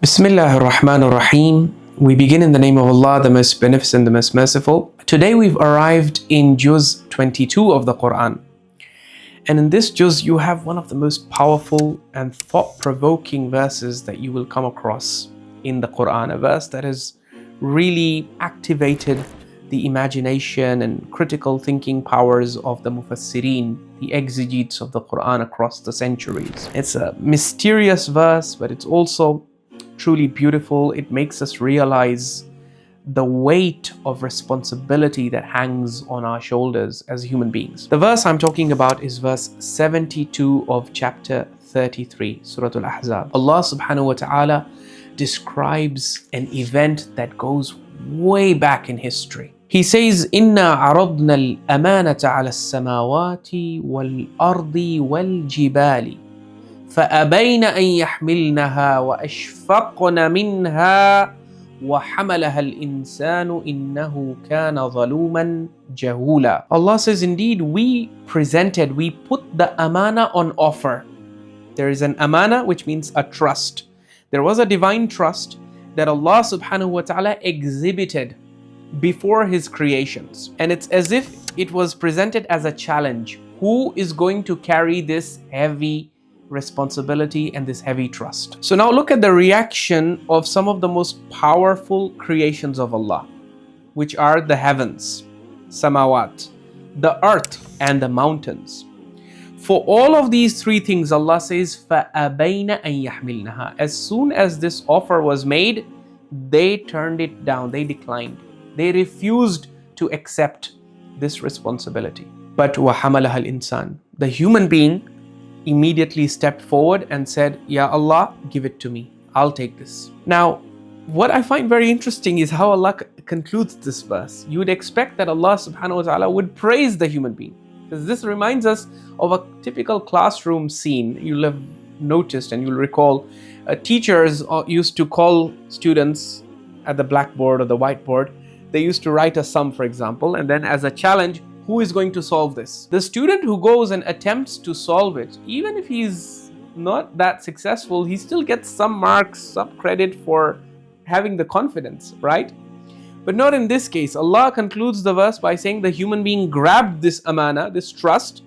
Bismillah ar-Rahman ar-Rahim. We begin in the name of Allah, the most beneficent, the most merciful. Today we've arrived in Juz 22 of the Qur'an. And in this Juz you have one of the most powerful and thought-provoking verses that you will come across in the Qur'an. A verse that has really activated the imagination and critical thinking powers of the Mufassirin, the exegetes of the Qur'an across the centuries. It's a mysterious verse, but it's also truly beautiful. It makes us realize the weight of responsibility that hangs on our shoulders as human beings. The verse I'm talking about is verse 72 of chapter 33, Surah Al-Ahzab. Allah subhanahu wa ta'ala describes an event that goes way back in history. He says, إِنَّا عَرَضْنَا الْأَمَانَةَ عَلَى السَّمَاوَاتِ وَالْأَرْضِ وَالْجِبَالِ فأبين أن يحملنها وأشفقن منها وحملها الإنسان إنه كان ظلوما جهولا. Allah says, indeed we put the amana on offer. There is an amana, which means a trust. There was a divine trust that Allah subhanahu wa ta'ala exhibited before his creations. And it's as if it was presented as a challenge. Who is going to carry this heavy responsibility and this heavy trust? So now look at the reaction of some of the most powerful creations of Allah, which are the heavens, samawat, the earth and the mountains. For all of these three things, Allah says, فَأَبَيْنَ أَن يَحْمِلْنَهَا. As soon as this offer was made, they turned it down, they declined. They refused to accept this responsibility. But وَحَمَلَهَا الْإِنسَانِ. The human being immediately stepped forward and said, Ya Allah, give it to me. I'll take this. Now, what I find very interesting is how Allah concludes this verse. You would expect that Allah subhanahu wa ta'ala would praise the human being, because this reminds us of a typical classroom scene. You'll have noticed and you'll recall teachers used to call students at the blackboard or the whiteboard. They used to write a sum, for example, and then as a challenge, who is going to solve this? The student who goes and attempts to solve it, even if he's not that successful, he still gets some marks, some credit for having the confidence, right? But not in this case. Allah concludes the verse by saying the human being grabbed this amana, this trust,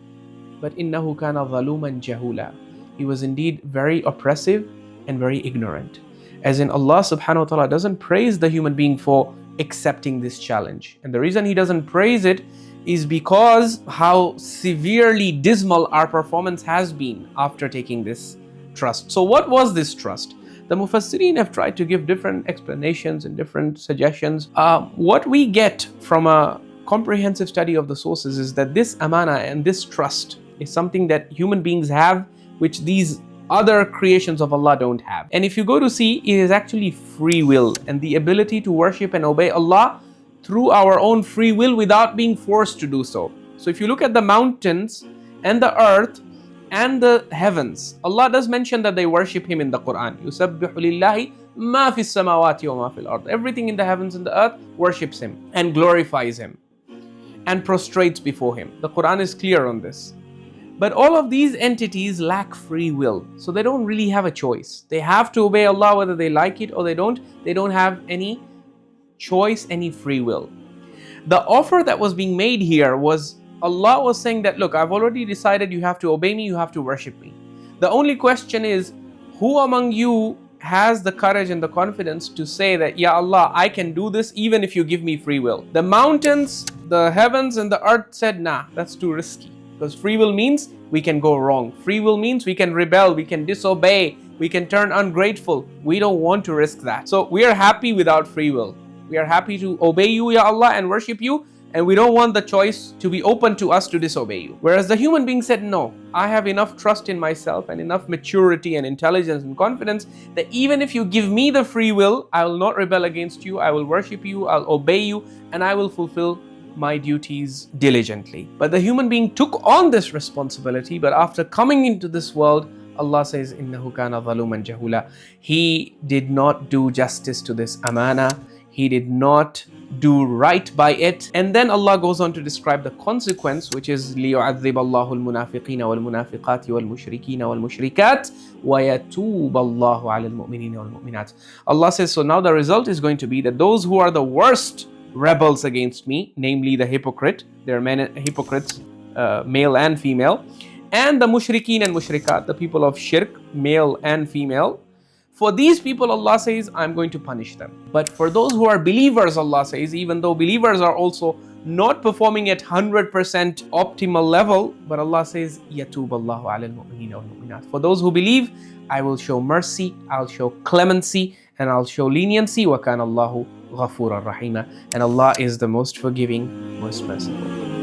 but innahu kana zaluman jahula. He was indeed very oppressive and very ignorant. As in, Allah subhanahu wa ta'ala doesn't praise the human being for accepting this challenge. And the reason he doesn't praise it is because how severely dismal our performance has been after taking this trust. So what was this trust? The Mufassirin have tried to give different explanations and different suggestions. What we get from a comprehensive study of the sources is that this amana and this trust is something that human beings have, which these other creations of Allah don't have. And if you go to see, it is actually free will and the ability to worship and obey Allah through our own free will without being forced to do so. So if you look at the mountains and the earth and the heavens, Allah does mention that they worship Him in the Qur'an. يُسَبِّحُ لِلَّهِ مَا فِي السَّمَاوَاتِ وَمَا فِي الْأَرْضِ. Everything in the heavens and the earth worships Him and glorifies Him and prostrates before Him. The Qur'an is clear on this. But all of these entities lack free will, so they don't really have a choice. They have to obey Allah whether they like it or they don't. They don't have any choice, any free will. The offer that was being made here was, Allah was saying that, look, I've already decided you have to obey me, you have to worship me. The only question is, who among you has the courage and the confidence to say that, Ya Allah, I can do this even if you give me free will? The mountains, the heavens and the earth said, nah, that's too risky. Because free will means we can go wrong. Free will means we can rebel, we can disobey, we can turn ungrateful. We don't want to risk that. So we are happy without free will. We are happy to obey you, Ya Allah, and worship you, and we don't want the choice to be open to us to disobey you. Whereas the human being said, no, I have enough trust in myself and enough maturity and intelligence and confidence that even if you give me the free will, I will not rebel against you, I will worship you, I'll obey you, and I will fulfill my duties diligently. But the human being took on this responsibility, but after coming into this world, Allah says, innahu kana zaluman jahula. He did not do justice to this amana. he did not do right by it. And then Allah goes on to describe the consequence, which is لِيُعَذِّبَ اللَّهُ الْمُنَافِقِينَ وَالْمُنَافِقَاتِ وَالْمُشْرِكِينَ وَالْمُشْرِكَاتِ وَيَتُوبَ اللَّهُ عَلَى الْمُؤْمِنِينَ وَالْمُؤْمِنَاتِ. Allah says, so now the result is going to be that those who are the worst rebels against me, namely the hypocrite, there are many hypocrites, male and female, and the mushrikeen and mushrikat, the people of shirk, male and female. For these people, Allah says, I'm going to punish them. But for those who are believers, Allah says, even though believers are also not performing at 100% optimal level, but Allah says, يَتُوبَ اللَّهُ عَلَى الْمُؤْمِنِينَ وَالْمُؤْمِنَاتِ. For those who believe, I will show mercy, I'll show clemency, and I'll show leniency. وَكَانَ اللَّهُ غَفُورًا رَحِيمًا. And Allah is the most forgiving, most merciful.